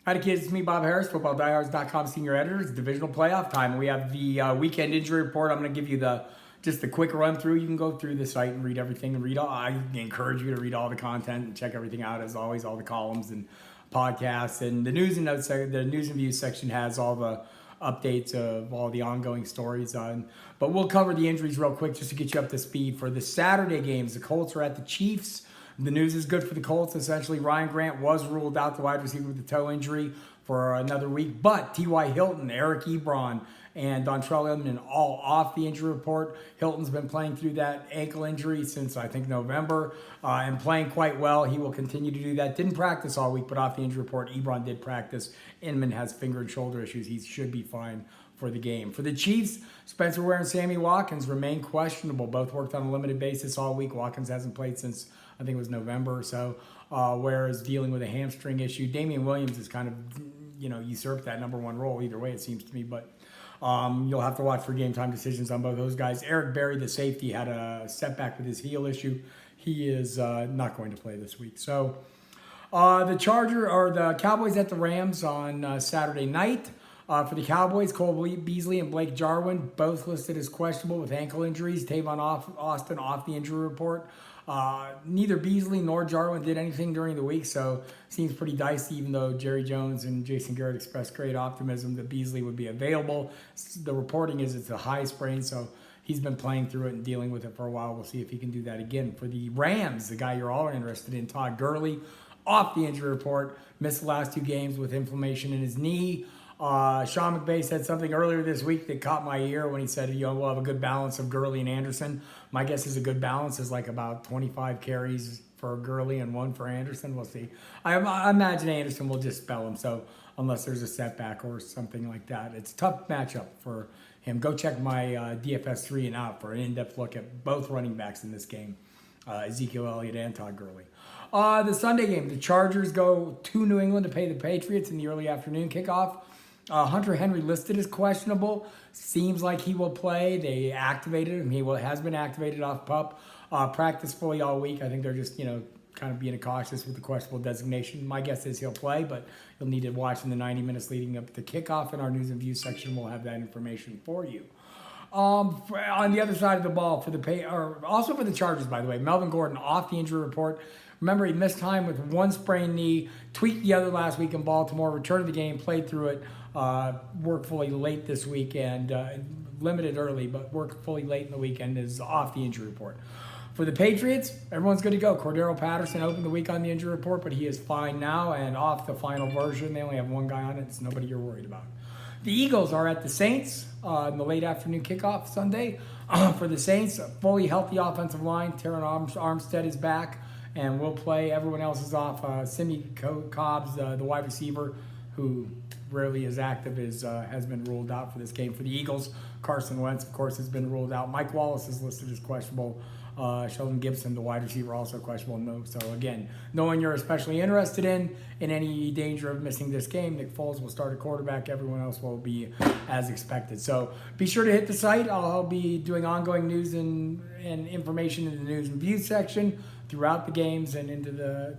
Hi, kids. It's me, Bob Harris, FootballDiehards.com senior editor. It's divisional playoff time. We have the weekend injury report. I'm going to give you just the quick run through. You can go through the site and read everything and read all. I encourage you to read all the content and check everything out. As always, all the columns and podcasts and the news and notes. The news and views section has all the updates of all the ongoing stories on. But we'll cover the injuries real quick just to get you up to speed. For the Saturday games, the Colts are at the Chiefs. The news is good for the Colts. Essentially, Ryan Grant was ruled out, the wide receiver with the toe injury, for another week. But T.Y. Hilton, Eric Ebron, and Dontrell Inman all off the injury report. Hilton's been playing through that ankle injury since, I think, November, and playing quite well. He will continue to do that. Didn't practice all week, but off the injury report, Ebron did practice. Inman has finger and shoulder issues. He should be fine for the game. For the Chiefs, Spencer Ware and Sammy Watkins remain questionable. Both worked on a limited basis all week. Watkins hasn't played since, I think it was November or so. Ware is dealing with a hamstring issue. Damian Williams is kind of, usurped that number one role. Either way, it seems to me. But you'll have to watch for game time decisions on both those guys. Eric Berry, the safety, had a setback with his heel issue. He is not going to play this week. So the Cowboys at the Rams on Saturday night. For the Cowboys, Cole Beasley and Blake Jarwin both listed as questionable with ankle injuries. Tavon Austin off the injury report. Neither Beasley nor Jarwin did anything during the week, so seems pretty dicey, even though Jerry Jones and Jason Garrett expressed great optimism that Beasley would be available. The reporting is it's a high sprain, so he's been playing through it and dealing with it for a while. We'll see if he can do that again. For the Rams, the guy you're all interested in, Todd Gurley, off the injury report, missed the last two games with inflammation in his knee. Sean McVay said something earlier this week that caught my ear when he said, we'll have a good balance of Gurley and Anderson. My guess is a good balance is like about 25 carries for Gurley and 1 for Anderson. We'll see. I imagine Anderson will just spell him, so unless there's a setback or something like that. It's a tough matchup for him. Go check my DFS 3 and out for an in-depth look at both running backs in this game, Ezekiel Elliott and Todd Gurley. The Sunday game, the Chargers go to New England to play the Patriots in the early afternoon kickoff. Hunter Henry listed as questionable. Seems like he will play. They activated him. He has been activated off PUP. Practiced fully all week. I think they're just, kind of being cautious with the questionable designation. My guess is he'll play, but you'll need to watch in the 90 minutes leading up to kickoff. In our news and views section, we'll have that information for you. On the other side of the ball, also for the Chargers, by the way, Melvin Gordon off the injury report. Remember, he missed time with one sprained knee, tweaked the other last week in Baltimore, returned to the game, played through it, worked fully late this weekend, limited early, but worked fully late in the weekend, is off the injury report. For the Patriots, everyone's good to go. Cordero Patterson opened the week on the injury report, but he is fine now and off the final version. They only have one guy on it. It's nobody you're worried about. The Eagles are at the Saints in the late afternoon kickoff Sunday. For the Saints, a fully healthy offensive line. Teron Armstead is back and will play. Everyone else is off. Simi Cobbs, the wide receiver, who rarely is active, has been ruled out for this game. For the Eagles, Carson Wentz, of course, has been ruled out. Mike Wallace is listed as questionable. Sheldon Gibson, the wide receiver, also questionable. No. So again, no one you're especially interested in any danger of missing this game. Nick Foles will start at quarterback. Everyone else will be as expected. So be sure to hit the site. I'll be doing ongoing news and information in the news and views section throughout the games and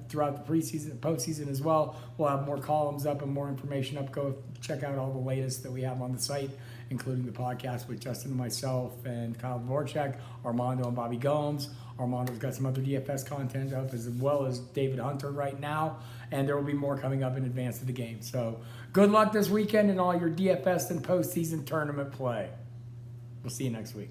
throughout the preseason, postseason as well. We'll have more columns up and more information up. Go check out all the latest that we have on the site, including the podcast with Justin and myself and Kyle Dvorak, Armando and Bobby Gomes. Armando's got some other DFS content up, as well as David Hunter right now, and there will be more coming up in advance of the game. So good luck this weekend in all your DFS and postseason tournament play. We'll see you next week.